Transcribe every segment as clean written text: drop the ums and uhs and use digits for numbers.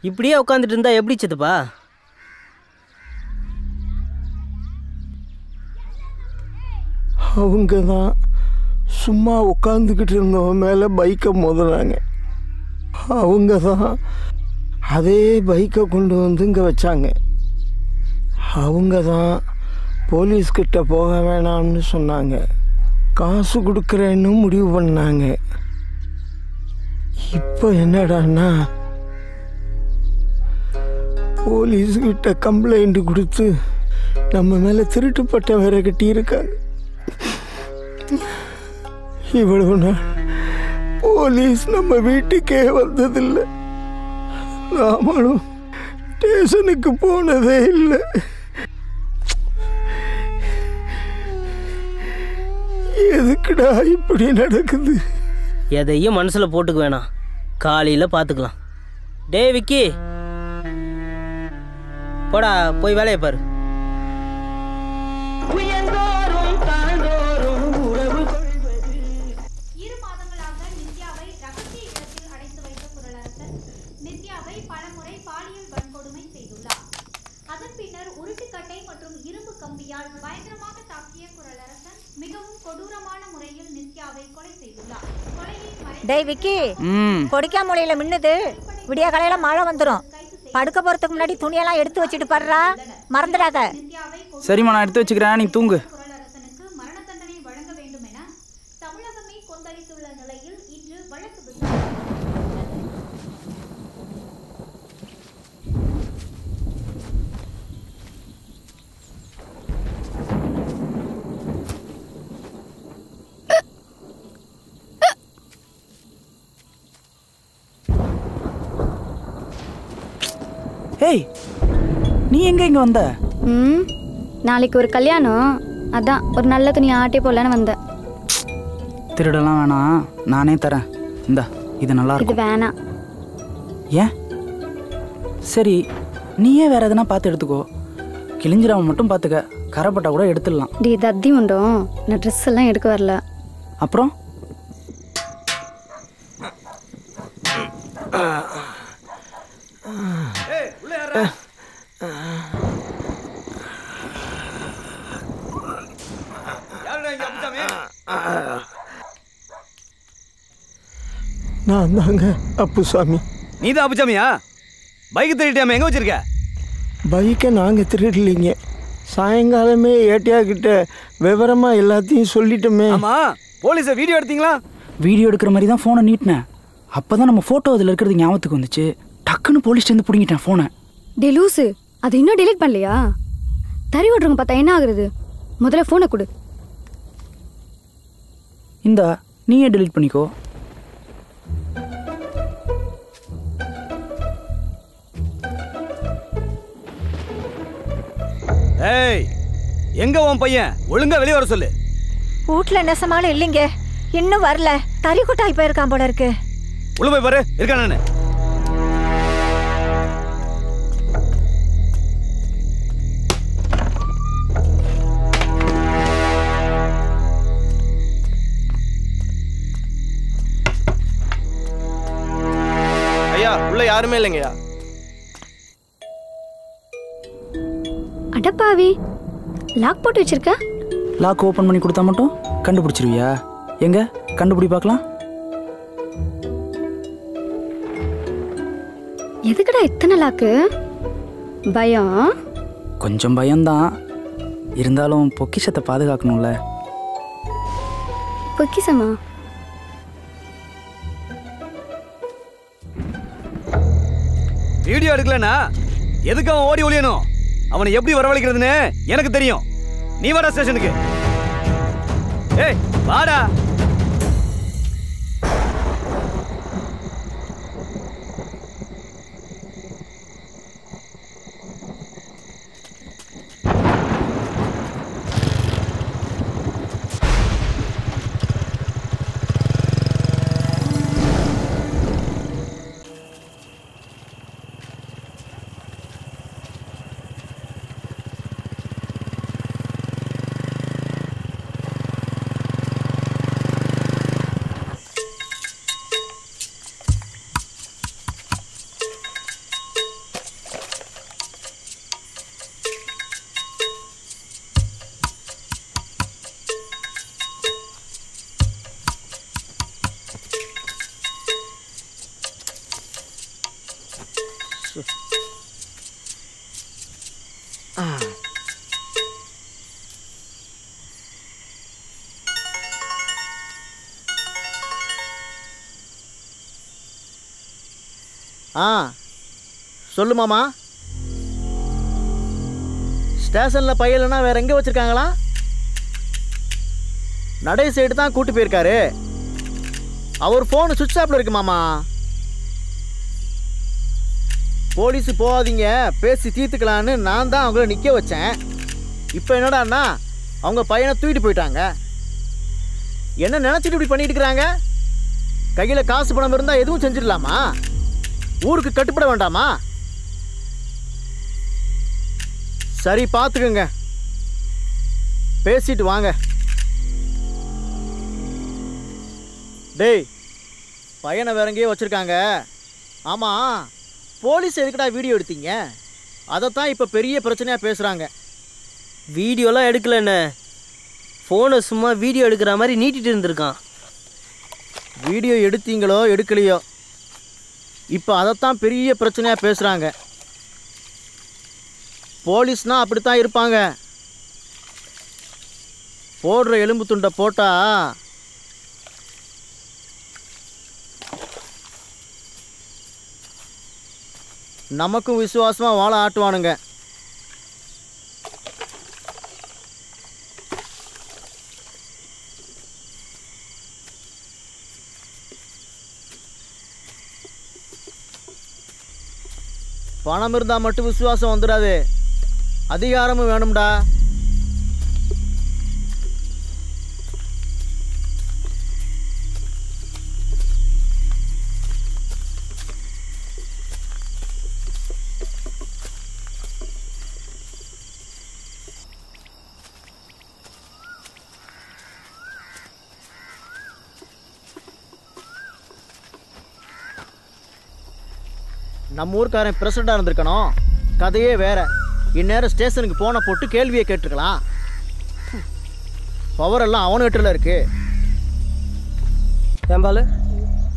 இப்படியே உட்காந்துட்டு இருந்தா எப்படி சித்தப்பா? அவங்க தான் சும்மா உட்காந்துக்கிட்டு இருந்தவன் மேலே பைக்கை மோதுறாங்க. அவங்க தான் அதே பைக்கை கொண்டு வந்து இங்கே வச்சாங்க. அவங்க தான் போலீஸ்கிட்ட போக வேணாம்னு சொன்னாங்க. காசு கொடுக்குறேன்னு முடிவு பண்ணாங்க. இப்போ என்னடான்னா போலீஸ்கிட்ட கம்ப்ளைண்ட் கொடுத்து நம்ம மேலே திருட்டுப்பட்ட வேற கட்டியிருக்காங்க. இவ்வளவு நாள் போலீஸ் நம்ம வீட்டுக்கே வந்ததில்லை. நாமளும் ஸ்டேஷனுக்கு போனதே இல்லை. எதுக்குடா இப்படி நடக்குது? எதையும் மனசில் போட்டுக்க வேணாம், காலையில் பார்த்துக்கலாம். டே விக்கி, போடா போய் வேலையை பாரு. டேய் விக்கி, கொடிக்கா மூலையில மின்னுது. விடிய காலையில மழை வந்துடும். படுக்க போறதுக்கு முன்னாடி துணியெல்லாம் எடுத்து வச்சுட்டு படுறா, மறந்துடாத. சரிம்மா, நான் எடுத்து வச்சுக்கிறேன், நீ தூங்கு. ஏய், நீ எங்க இங்க வந்த? நாளைக்கு ஒரு கல்யாணம், அதான் ஒரு நல்ல துணி ஆட்டே போடலான்னு வந்தேன். திருடலாம் வேணாம், நானே தரேன். இந்தா, இது நல்லா இருக்கு. இது வேணாம். ஏன்? சரி, நீயே வேற எதனா பார்த்து எடுத்துக்கோ. கிழிஞ்சிடாம மட்டும் பார்த்துக்க, கரைப்பட்டா கூட எடுத்துடலாம். டி தத்தி உண்டும், நான் ட்ரெஸ் எல்லாம் எடுக்க வரல. அப்புறம் நான் தாங்க அப்புசாமி. நீ தான் அப்புசாமியா? பைக்கு திருடிட்டாம எங்க வச்சிருக்க? பைக்கை நாங்கள் திருடலிங்க. சாயங்காலமே ஏட்டியா கிட்ட விவரமா எல்லாத்தையும் சொல்லிட்டோமே. ஆமா, போலீஸை வீடியோ எடுத்தீங்களா? வீடியோ எடுக்கிற மாதிரி தான் ஃபோனை நீட்டினேன். அப்போதான் நம்ம ஃபோட்டோ அதில் இருக்கிறது ஞாபகத்துக்கு வந்துச்சு. டக்குன்னு போலீஸ்லேருந்து பிடிங்கிட்டேன் ஃபோனை. டே லூசு, அது இன்னும் டெலீட் பண்ணலையா? தறி விட்றவங்க பார்த்தா என்ன ஆகுறது? முதல்ல ஃபோனை கொடு. இந்தா, நீயே டெலீட் பண்ணிக்கோ. ஏய், எங்க உன் பையன்? ஒழுங்கா வெளியே வர சொல்லு. வீட்டுல நெசமாலும் இல்லைங்க, இன்னும் வரல. தறி கொட்டாய் போயிருக்கான் போல இருக்கு. உள்ள போய் பாரு, இருக்கானு. ஐயா, உள்ள யாருமே இல்லைங்கய்யா. அடப்பாவி, லாக் போட்டு வச்சிருக்க. லாக் ஓப்பன் பண்ணி கொடுத்தா மட்டும் கண்டுபிடிச்சிருவியா? எங்க கண்டுபிடி பார்க்கலாம். எதுக்குடா இத்தனை லாக்கு? பயம்? கொஞ்சம் பயம்தான், இருந்தாலும் பொக்கிஷத்தை பாதுகாக்கணும்ல. பொக்கிஷமா? வீடியோ எடுக்கலனா எதுக்கு அவன் ஓடி ஒளியணும்? அவனை எப்படி வரவழைக்கிறதுன்னு எனக்கு தெரியும். நீ வாடா ஸ்டேஷனுக்கு. ஏய் வாடா. சொல்லுமாமா. ஸ்டேஷனில் பையலைன்னா வேற எங்கே வச்சுருக்காங்களா? நடை சைடு தான் கூட்டு போயிருக்காரு. அவர் ஃபோனு சுவிட்ச் ஆஃபில் இருக்கு மாமா. போலீஸு போகாதீங்க, பேசி தீர்த்துக்கலான்னு நான் தான் அவங்கள நிற்க வச்சேன். இப்போ என்னடாண்ணா அவங்க பையனை தூக்கிட்டு போயிட்டாங்க. என்ன நினச்சிட்டு இப்படி பண்ணிட்டு இருக்கிறாங்க? கையில் காசு பணம் இருந்தால் எதுவும் செஞ்சிடலாமா? ஊருக்கு கட்டுப்பட வேண்டாமா? சரி பார்த்துக்குங்க, பேசிட்டு வாங்க. டேய், பையனை வேற எங்கேயோ வச்சுருக்காங்க. ஆமாம், போலீஸ் எதுக்குடா வீடியோ எடுத்தீங்க? அதைத்தான் இப்போ பெரிய பிரச்சனையாக பேசுகிறாங்க. வீடியோலாம் எடுக்கலண்ணே, ஃபோனை சும்மா வீடியோ எடுக்கிற மாதிரி நீட்டிட்டு இருந்திருக்கான். வீடியோ எடுத்தீங்களோ எடுக்கலையோ, இப்போ அதைத்தான் பெரிய பிரச்சனையாக பேசுகிறாங்க. போலீஸ்னால் அப்படித்தான் இருப்பாங்க. போடுற எலும்பு துண்டை போட்டால் நமக்கும் விசுவாசமாக வாழ ஆட்டுவானுங்க. பணம் இருந்தால் மட்டும் விசுவாசம் வந்துடாது, அதிகாரமும் வேணும்டா. நம்ம ஊருக்காரன் பிரசிடண்டாக இருந்திருக்கணும், கதையே வேற. இந்நேரம் ஸ்டேஷனுக்கு போன போட்டு கேள்வியை கேட்டுருக்கலாம். பவர் எல்லாம் அவனுகிட்ட இருக்கு. ஏம்பாலு,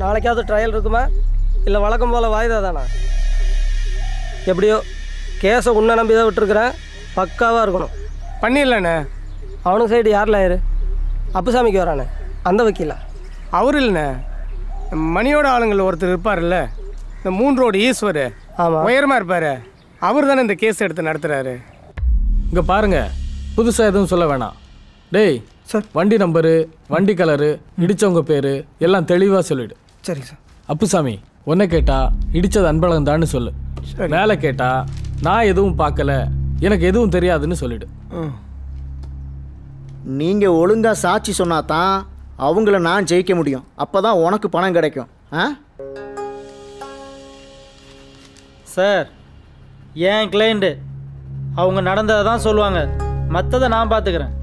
நாளைக்காவது ட்ரையல் இருக்குமா இல்லை வழக்கம் போல் வாய்தா தானா? எப்படியோ கேஸை உன்னை நம்பி தான் விட்டுருக்குறேன், பக்காவாக இருக்கணும். பண்ணிடலாண்ணே. அவனுக்கு சைடு யாரில் யார்? அப்புசாமிக்கு வரானே, அந்த வக்கீலா? அவர் இல்லைண்ணே, மணியோட ஆளுங்களில் ஒருத்தர் இருப்பார்ல, இந்த 3 ரோடு ஈஸ்வர். ஆமாம், உயரமாக இருப்பார். அவர் தானே இந்த கேஸ் எடுத்து நடத்துகிறாரு. இங்கே பாருங்கள், புதுசாக எதுவும் சொல்ல வேணாம். டேய் சார், வண்டி நம்பரு, வண்டி கலரு, இடித்தவங்க பேர் எல்லாம் தெளிவாக சொல்லிவிடு. சரி சார். அப்புசாமி, ஒன்றை கேட்டால் இடித்தது அன்பழகன் தான்னு சொல்லு. வேலை கேட்டால் நான் எதுவும் பார்க்கல, எனக்கு எதுவும் தெரியாதுன்னு சொல்லிவிடு. நீங்கள் ஒழுங்காக சாட்சி சொன்னால் தான் அவங்கள நான் ஜெயிக்க முடியும். அப்போ தான் உனக்கு பணம் கிடைக்கும். சார், என் கிளைண்ட்டு அவங்க நடந்ததை தான் சொல்லுவாங்க, மற்றதை நான் பார்த்துக்கிறேன்.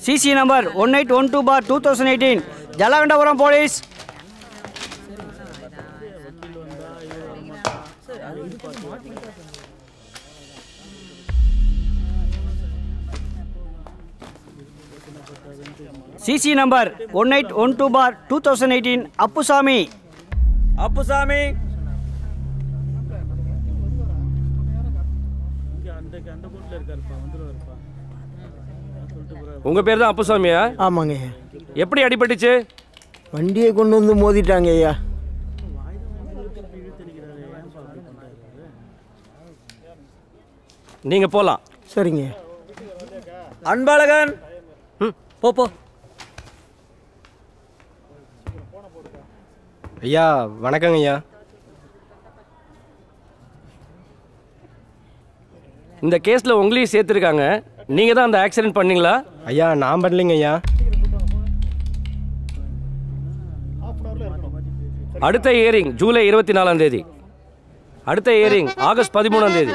CC number 1812/2018 Jalakandapuram police. CC number 1812/2018 Appusamy. Appusamy, உங்க பேர் தான் அப்புசாமியா? ஆமாங்க. எப்படி அடிபட்டுச்சு? வண்டியை கொண்டு வந்து மோதிட்டாங்க ஐயா. நீங்க போலாம். சரிங்க. அன்பழகன், போ. ஐயா வணக்கங்க ஐயா. இந்த கேஸில் உங்களையும் சேர்த்துருக்காங்க. நீங்கள் தான் அந்த ஆக்சிடென்ட் பண்ணீங்களா? ஐயா நான் பண்ணலைங்க ஐயா. அடுத்த ஹியரிங் ஜூலை 24ஆம் தேதி. அடுத்த ஹியரிங் ஆகஸ்ட் 13ஆம் தேதி.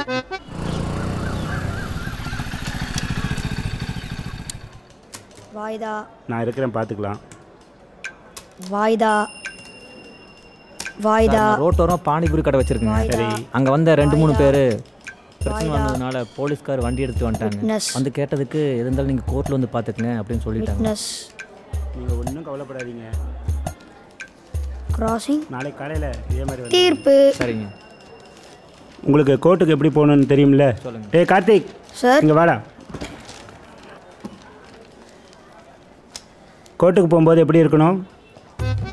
வாய்தா. நான் இருக்கிறேன், பார்த்துக்கலாம். வாய்தா. வாய்தா. ரோட்டோரம் பானிபூரி கடை வச்சிருக்கேங்க. சரி, அங்கே வந்த 2-3 பேர் பிரச்சனை வந்ததுனால போலீஸ்கார் வண்டி எடுத்து வந்துட்டாங்க. வந்து கேட்டதுக்கு எது இருந்தாலும் நீங்கள் கோர்ட்டில் வந்து பார்த்துக்குங்க அப்படின்னு சொல்லிட்டாங்க. நீங்கள் ஒன்றும் கவலைப்படாதீங்க. கிராசிங் நாளைக்கு காலையில் இதே மாதிரி தீர்ப்பு. சரிங்க. உங்களுக்கு கோர்ட்டுக்கு எப்படி போகணுன்னு தெரியும்ல? ஏய் கார்த்திக் சார். இங்கே வாடா. கோர்ட்டுக்கு போகும்போது எப்படி இருக்கணும்?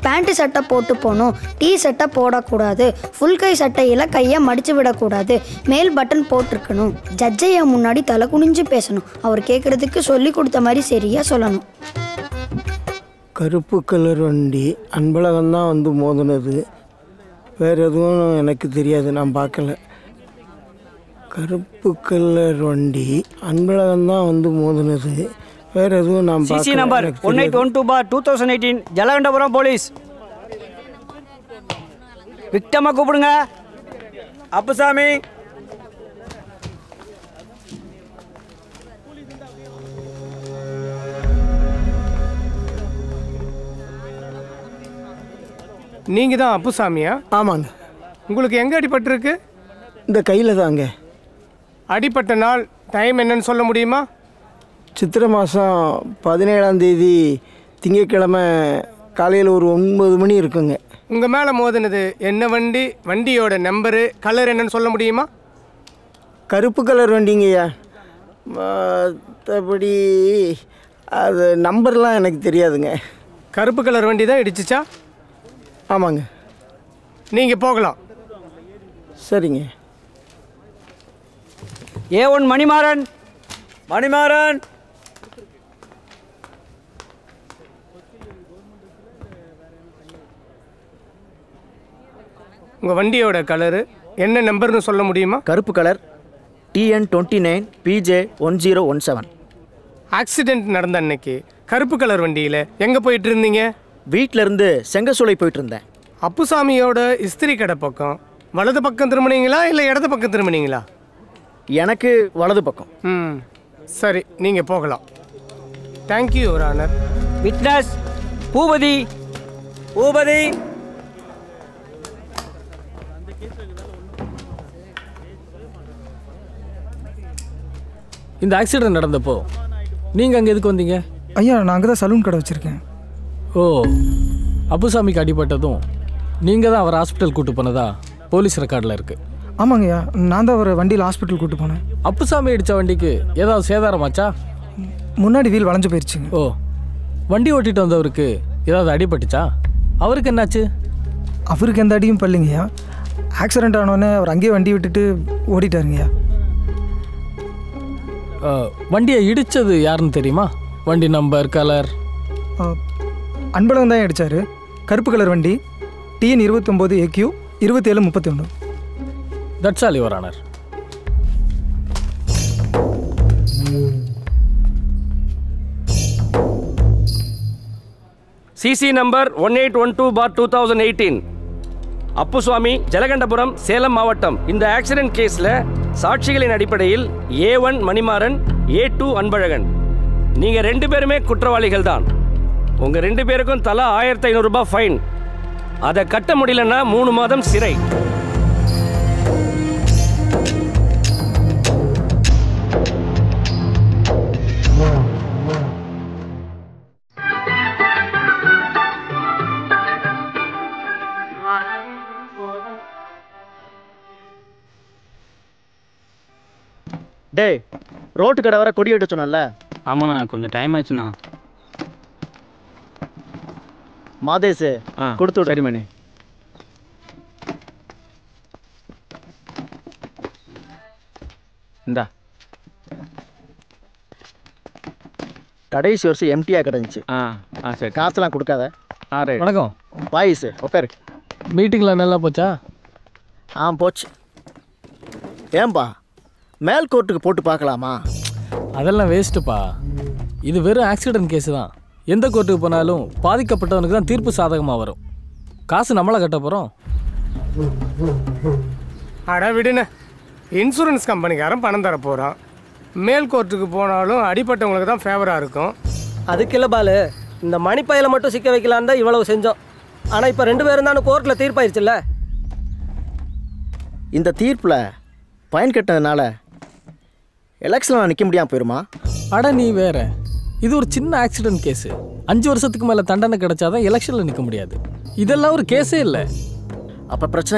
பேண்ட்டு சட்டை போட்டு போகணும். டீ சட்டை போடக்கூடாது. ஃபுல் கை சட்டையில் கையை மடித்து விடக்கூடாது. மேல் பட்டன் போட்டிருக்கணும். ஜட்ஜையா முன்னாடி தலை குனிஞ்சு பேசணும். அவர் கேட்குறதுக்கு சொல்லி கொடுத்த மாதிரி சரியாக சொல்லணும். கருப்பு கலர் வண்டி அன்பழகன் தான் வந்து மோதினது. வேறு எதுவும் எனக்கு தெரியாது, நான் பார்க்கல. கருப்பு கலர் வண்டி அன்பழகன் தான் வந்து மோதினது. வேறு எதுவும் நான் சிசி நம்பர் 1812/2018 ஜலகண்டபுரம் போலீஸ். விக்டமா கூப்பிடுங்க. அப்புசாமி. நீங்கள் தான் அப்புசாமியா? ஆமாங்க. உங்களுக்கு எங்கே அடிபட்டிருக்கு? இந்த கையில் தாங்க. அடிபட்ட நாள் டைம் என்னன்னு சொல்ல முடியுமா? சித்திரை மாதம் 17ஆம் தேதி திங்கட்கிழமை காலையில் ஒரு 9 மணி இருக்குங்க. உங்கள் மேலே மோதினது என்ன வண்டி, வண்டியோட நம்பரு, கலர் என்னன்னு சொல்ல முடியுமா? கருப்பு கலர் வண்டிங்கய்யா. மற்றபடி அது நம்பர்லாம் எனக்கு தெரியாதுங்க. கருப்பு கலர் வண்டி தான் இடிச்சிச்சா? ஆமாங்க. நீங்கள் போகலாம். சரிங்க. A1 மணிமாறன். மணிமாறன். உங்கள் வண்டியோட கலரு என்ன நம்பர்னு சொல்ல முடியுமா? கருப்பு கலர் TN29 PJ1017. ஆக்சிடெண்ட் நடந்த அன்னைக்கு கருப்பு கலர் வண்டியில் எங்கே போயிட்டு இருந்தீங்க? வீட்டில் இருந்து செங்கசூளை போயிட்டு இருந்தேன். அப்புசாமியோட இஸ்திரி கடை பக்கம் வலது பக்கம் திரும்பினீங்களா இல்லை இடது பக்கம் திரும்பினீங்களா? எனக்கு வலது பக்கம். சரி, நீங்கள் போகலாம். Thank you your honour. Witness Boopathi. Boopathi. இந்த ஆக்சிடென்ட் நடந்தப்போ நீங்கள் அங்கே எதுக்கு வந்தீங்க? ஐயா, நான் அங்கே தான் சலூன் கடை வச்சுருக்கேன். ஓ, அப்புசாமிக்கு அடிபட்டதும் நீங்கள் தான் அவர் ஹாஸ்பிட்டல் கூட்டு போனதா போலீஸ் ரெக்கார்டில் இருக்குது. ஆமாங்கய்யா, நான் தான் அவரை வண்டியில் ஹாஸ்பிட்டல் கூட்டு போனேன். அப்புசாமி அடித்த வண்டிக்கு ஏதாவது சேதாரமாச்சா? முன்னாடி வீல் வளைஞ்சு போயிடுச்சுங்க. ஓ, வண்டி ஓட்டிட்டு வந்தவருக்கு ஏதாவது அடிபட்டுச்சா? அவருக்கு என்னாச்சு? அவருக்கு எந்த அடியும் பல்லிங்கய்யா. ஆக்சிடென்ட் ஆனோடனே அவர் அங்கேயே வண்டி விட்டுட்டு ஓடிட்டாருங்கய்யா. வண்டியை இடித்தது யாருன்னு தெரியுமா? வண்டி நம்பர், கலர்? அன்பழகன் தான் அடித்தார். கருப்பு கலர் வண்டி TN29 AQ 2731. That's all your honour. CC number 1812/2018 Appuswamy, Jalakandapuram, Salem மாவட்டம். இந்த ஆக்சிடென்ட் கேஸில் சாட்சிகளின் அடிப்படையில் A1 மணிமாறன், A2 அன்பழகன், நீங்கள் 2 பேருமே குற்றவாளிகள் தான். உங்கள் 2 பேருக்கும் தலா 1500 ரூபாய் ஃபைன். அதை கட்ட முடியலன்னா 3 மாதம் சிறை. டேய், ரோட்டு கடை வர கொடி எடுத்து சொன்னல? ஆமாண்ணா, கொஞ்சம் டைம் ஆச்சுண்ணா. மாதேஷ் கொடுத்து விடு. சரி மணி. இந்தா. கடைசி வருஷம் எம்டியாக கிடந்துச்சு. சரி. காசுலாம் கொடுக்காத. ரைட். வணக்கம். பாய்ஸ் உட்காரு. மீட்டிங்கில் நல்லா போச்சா? போச்சு. ஏன்பா மேல் கோர்ட்டுக்கு போட்டு பார்க்கலாமா? அதெல்லாம் வேஸ்ட்டுப்பா. இது வெறும் ஆக்சிடென்ட் கேஸு தான். எந்த கோர்ட்டுக்கு போனாலும் பாதிக்கப்பட்டவனுக்கு தான் தீர்ப்பு சாதகமாக வரும். காசு நம்மளை கட்ட போகிறோம். அட விடுன, இன்சூரன்ஸ் கம்பெனிக்காரன் பணம் தர போகிறான். மேல் கோர்ட்டுக்கு போனாலும் அடிப்பட்டவங்களுக்கு தான் ஃபேவராக இருக்கும். அதுக்கு இல்லை பாலு, இந்த மணிப்பையில் மட்டும் சிக்க வைக்கலான்னு தான் இவ்வளவு செஞ்சோம். ஆனால் இப்போ 2 பேரும் தானே கோர்ட்டில் தீர்ப்பாயிருச்சுல்ல. இந்த தீர்ப்பில் பயன் கட்டதுனால எலெக்ஷனில் நிற்க முடியாமல் போயிருமா? அட நீ வேற, இது ஒரு சின்ன ஆக்சிடென்ட் கேஸு. 5 வருஷத்துக்கு மேலே தண்டனை கிடைச்சாதான் எலெக்ஷனில் நிற்க முடியாது. இதெல்லாம் ஒரு கேஸே இல்லை. அப்போ பிரச்சனை